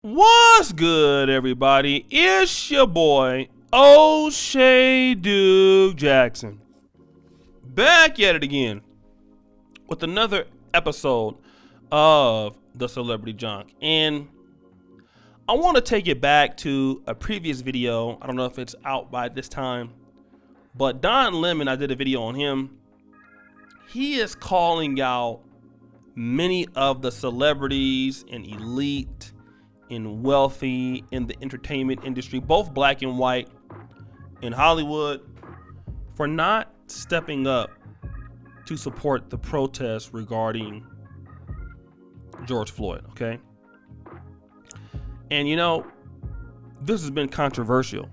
What's good, everybody? It's your boy, O'Shea Duke Jackson. Back at it again with another episode of The Celebrity Junk. And I want to take it back to a previous video. I don't know if it's out by this time, but Don Lemon, I did a video on him. He is calling out many of the celebrities and elite and wealthy in the entertainment industry, both black and white, in Hollywood, for not stepping up to support the protests regarding George Floyd, okay? And you know, this has been controversial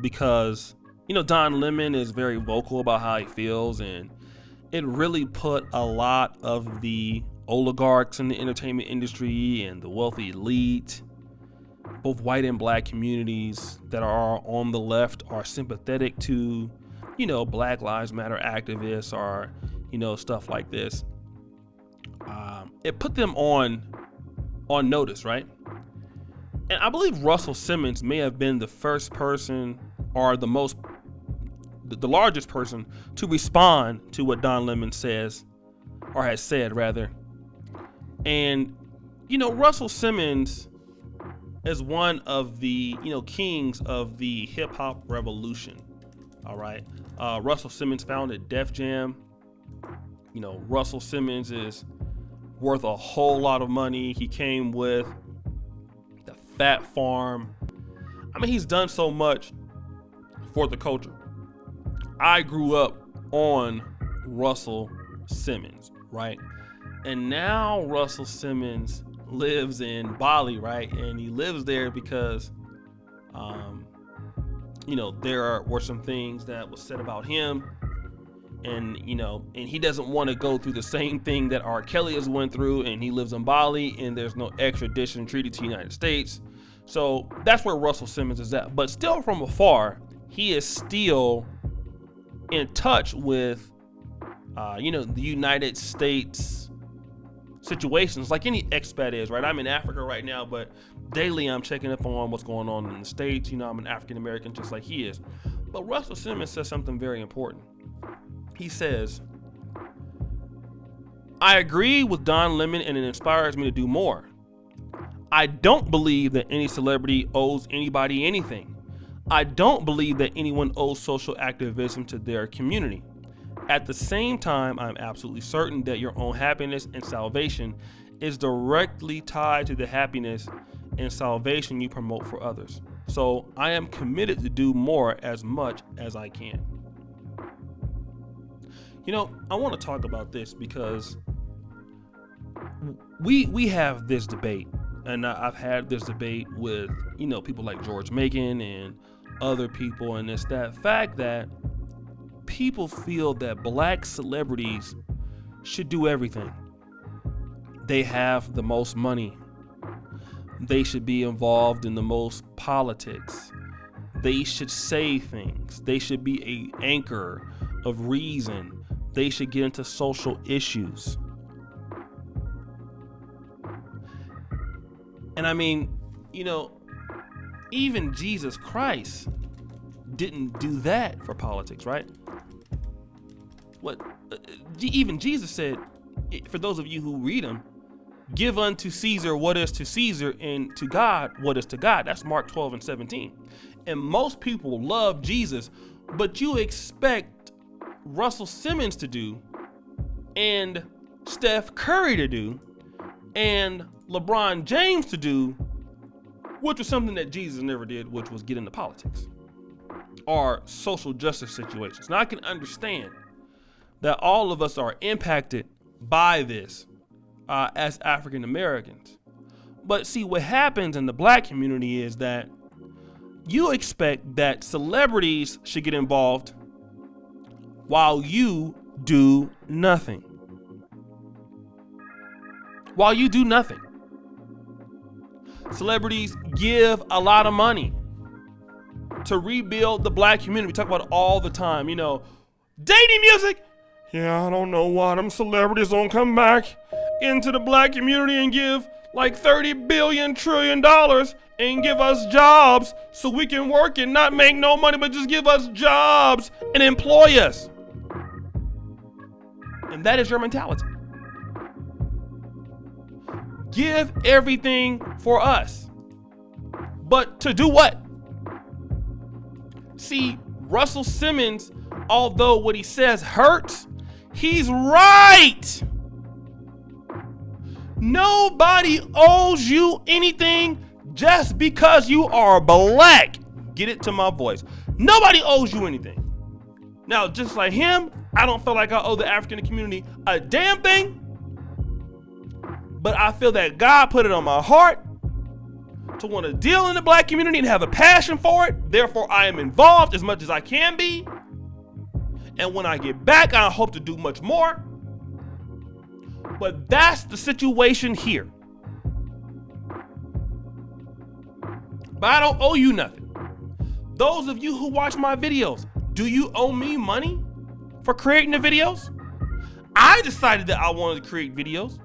because, you know, Don Lemon is very vocal about how he feels, and it really put a lot of the oligarchs in the entertainment industry and the wealthy elite, both white and black communities that are on the left, are sympathetic to, you know, Black Lives Matter activists or, you know, stuff like this. It put them on notice, right? And I believe Russell Simmons may have been the first person or the largest person to respond to what Don Lemon says, or has said rather. And, you know, Russell Simmons is one of the, you know, kings of the hip hop revolution. All right. Russell Simmons founded Def Jam. You know, Russell Simmons is worth a whole lot of money. He came with the Fat Farm. I mean, he's done so much for the culture. I grew up on Russell Simmons, right? And now Russell Simmons lives in Bali, right? And he lives there because, you know, there were some things that was said about him. And, you know, and he doesn't want to go through the same thing that R. Kelly has went through. And he lives in Bali, and there's no extradition treaty to the United States. So that's where Russell Simmons is at. But still from afar, he is still in touch with, you know, the United States situations, like any expat is, right? I'm in Africa right now, but daily I'm checking up on what's going on in the States. You know, I'm an African American just like he is. But Russell Simmons says something very important. He says, I agree with Don Lemon, and it inspires me to do more. I don't believe that any celebrity owes anybody anything. I don't believe that anyone owes social activism to their community. At the same time, I'm absolutely certain that your own happiness and salvation is directly tied to the happiness and salvation you promote for others. So I am committed to do more as much as I can. You know, I want to talk about this because we have this debate, and I've had this debate with, you know, people like George Macon and other people, and it's that fact that people feel that black celebrities should do everything. They have the most money. They should be involved in the most politics. They should say things. They should be an anchor of reason. They should get into social issues. And I mean, you know, even Jesus Christ didn't do that for politics, right? Even Jesus said, for those of you who read him, give unto Caesar what is to Caesar, and to God what is to God. That's Mark 12:17. And most people love Jesus, but you expect Russell Simmons to do, and Steph Curry to do, and LeBron James to do, which was something that Jesus never did, which was get into politics or social justice situations. Now I can understand that all of us are impacted by this as African Americans. But see, what happens in the black community is that you expect that celebrities should get involved while you do nothing. While you do nothing. Celebrities give a lot of money to rebuild the black community. We talk about it all the time, you know, dating music. Yeah, I don't know why them celebrities don't come back into the black community and give like $30 billion trillion and give us jobs so we can work and not make no money, but just give us jobs and employ us. And that is your mentality. Give everything for us. But to do what? See, Russell Simmons, although what he says hurts, he's right. Nobody owes you anything just because you are black. Get it to my voice. Nobody owes you anything. Now, just like him, I don't feel like I owe the African community a damn thing. But I feel that God put it on my heart to want to deal in the black community and have a passion for it. Therefore, I am involved as much as I can be. And when I get back, I hope to do much more. But that's the situation here. But I don't owe you nothing. Those of you who watch my videos, do you owe me money for creating the videos? I decided that I wanted to create videos,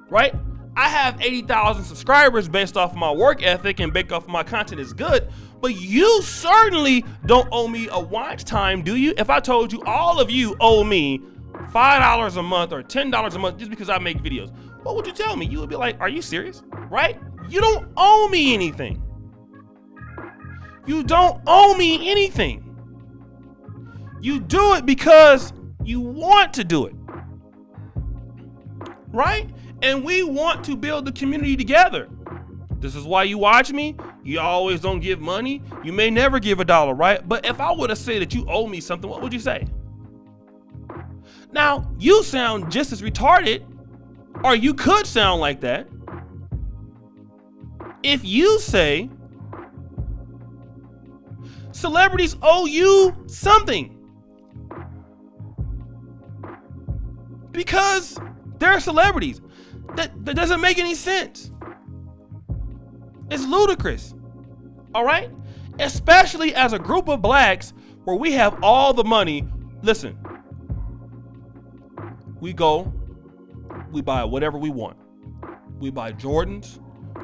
right? I have 80,000 subscribers based off of my work ethic and based off of my content is good, but you certainly don't owe me a watch time, do you? If I told you all of you owe me $5 a month or $10 a month just because I make videos, what would you tell me? You would be like, are you serious? Right? You don't owe me anything. You don't owe me anything. You do it because you want to do it. Right? And we want to build the community together. This is why you watch me. You always don't give money. You may never give $1, right? But if I would have said that you owe me something, what would you say? Now, you sound just as retarded, or you could sound like that, if you say celebrities owe you something. Because they're celebrities. That doesn't make any sense. It's ludicrous. All right? Especially as a group of blacks where we have all the money. Listen, we go, we buy whatever we want. We buy Jordans,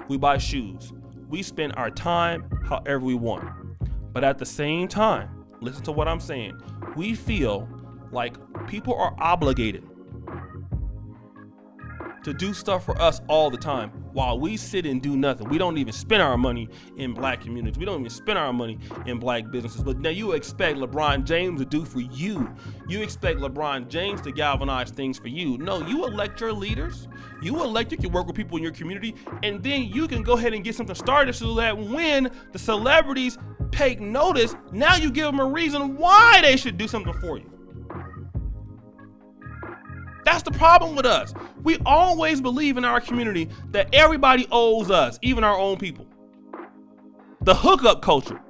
we buy shoes. We spend our time however we want. But at the same time, listen to what I'm saying. We feel like people are obligated to do stuff for us all the time while we sit and do nothing. We don't even spend our money in black communities. We don't even spend our money in black businesses. But now you expect LeBron James to do for you. You expect LeBron James to galvanize things for you. No, you elect your leaders. You can work with people in your community, and then you can go ahead and get something started so that when the celebrities take notice, now you give them a reason why they should do something for you. That's the problem with us. We always believe in our community that everybody owes us, even our own people. The hookup culture.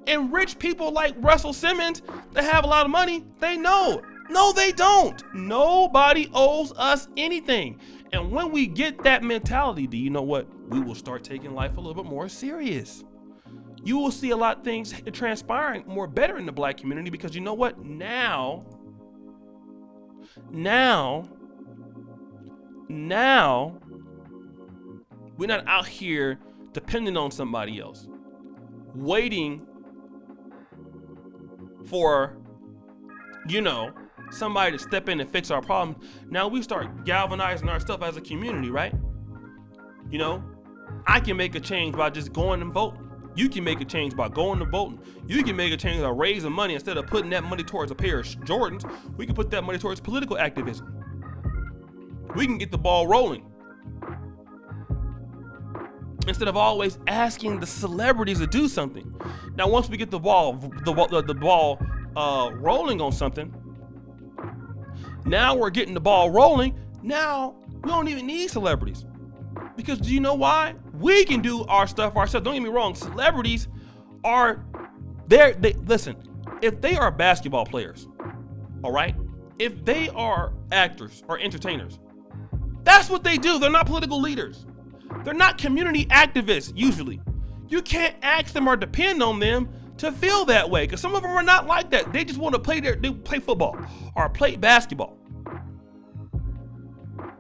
And rich people like Russell Simmons that have a lot of money, they know. No, they don't. Nobody owes us anything. And when we get that mentality, do you know what? We will start taking life a little bit more serious. You will see a lot of things transpiring more better in the black community because you know what? Now, we're not out here depending on somebody else, waiting for, somebody to step in and fix our problem. Now we start galvanizing our stuff as a community, right? I can make a change by just going and voting. You can make a change by going to voting. You can make a change by raising money. Instead of putting that money towards a pair of Jordans, we can put that money towards political activism. We can get the ball rolling. Instead of always asking the celebrities to do something. Now, once we get the ball rolling on something, now we're getting the ball rolling. Now we don't even need celebrities. Because do you know why? We can do our stuff ourselves. Don't get me wrong. Celebrities are there. Listen, if they are basketball players, all right? If they are actors or entertainers, that's what they do. They're not political leaders. They're not community activists, usually. You can't ask them or depend on them to feel that way, because some of them are not like that. They just want to play football or play basketball.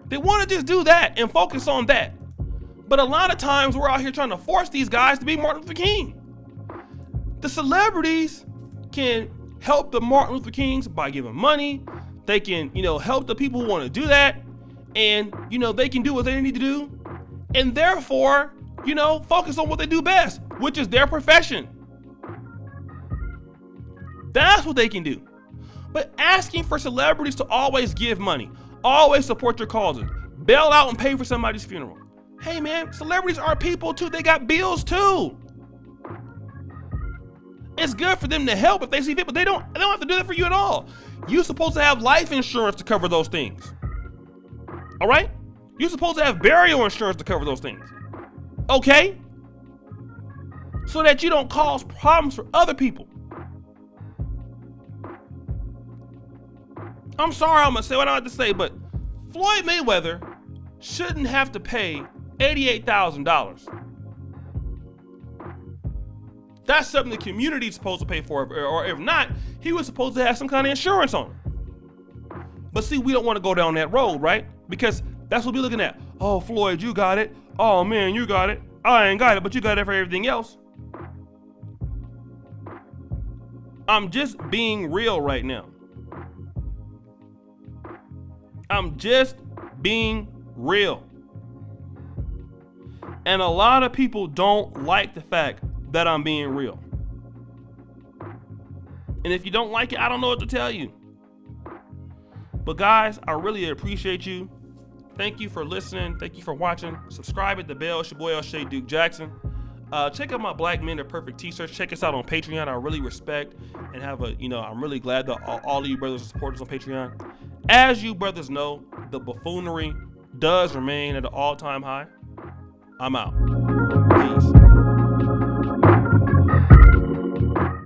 They want to just do that and focus on that. But a lot of times we're out here trying to force these guys to be Martin Luther King. The celebrities can help the Martin Luther Kings by giving money. They can, help the people who want to do that. And, they can do what they need to do. And therefore, focus on what they do best, which is their profession. That's what they can do. But asking for celebrities to always give money, always support your causes, bail out and pay for somebody's funeral. Hey man, celebrities are people too. They got bills too. It's good for them to help if they see people. They don't have to do that for you at all. You're supposed to have life insurance to cover those things. All right? You're supposed to have burial insurance to cover those things. Okay? So that you don't cause problems for other people. I'm sorry I'm going to say what I have to say, but Floyd Mayweather shouldn't have to pay $88,000. That's something the community's supposed to pay for, or if not, he was supposed to have some kind of insurance on it. But see, we don't want to go down that road, right? Because that's what we're looking at. Oh, Floyd, you got it. Oh, man, you got it. I ain't got it, but you got it for everything else. I'm just being real right now. I'm just being real. And a lot of people don't like the fact that I'm being real. And if you don't like it, I don't know what to tell you. But guys, I really appreciate you. Thank you for listening. Thank you for watching. Subscribe, hit the bell. It's your boy O'Shea Duke Jackson. Check out my Black Men Are Perfect t-shirts. Check us out on Patreon. I really respect and I'm really glad that all of you brothers are supporters on Patreon. As you brothers know, the buffoonery does remain at an all-time high. I'm out. Peace.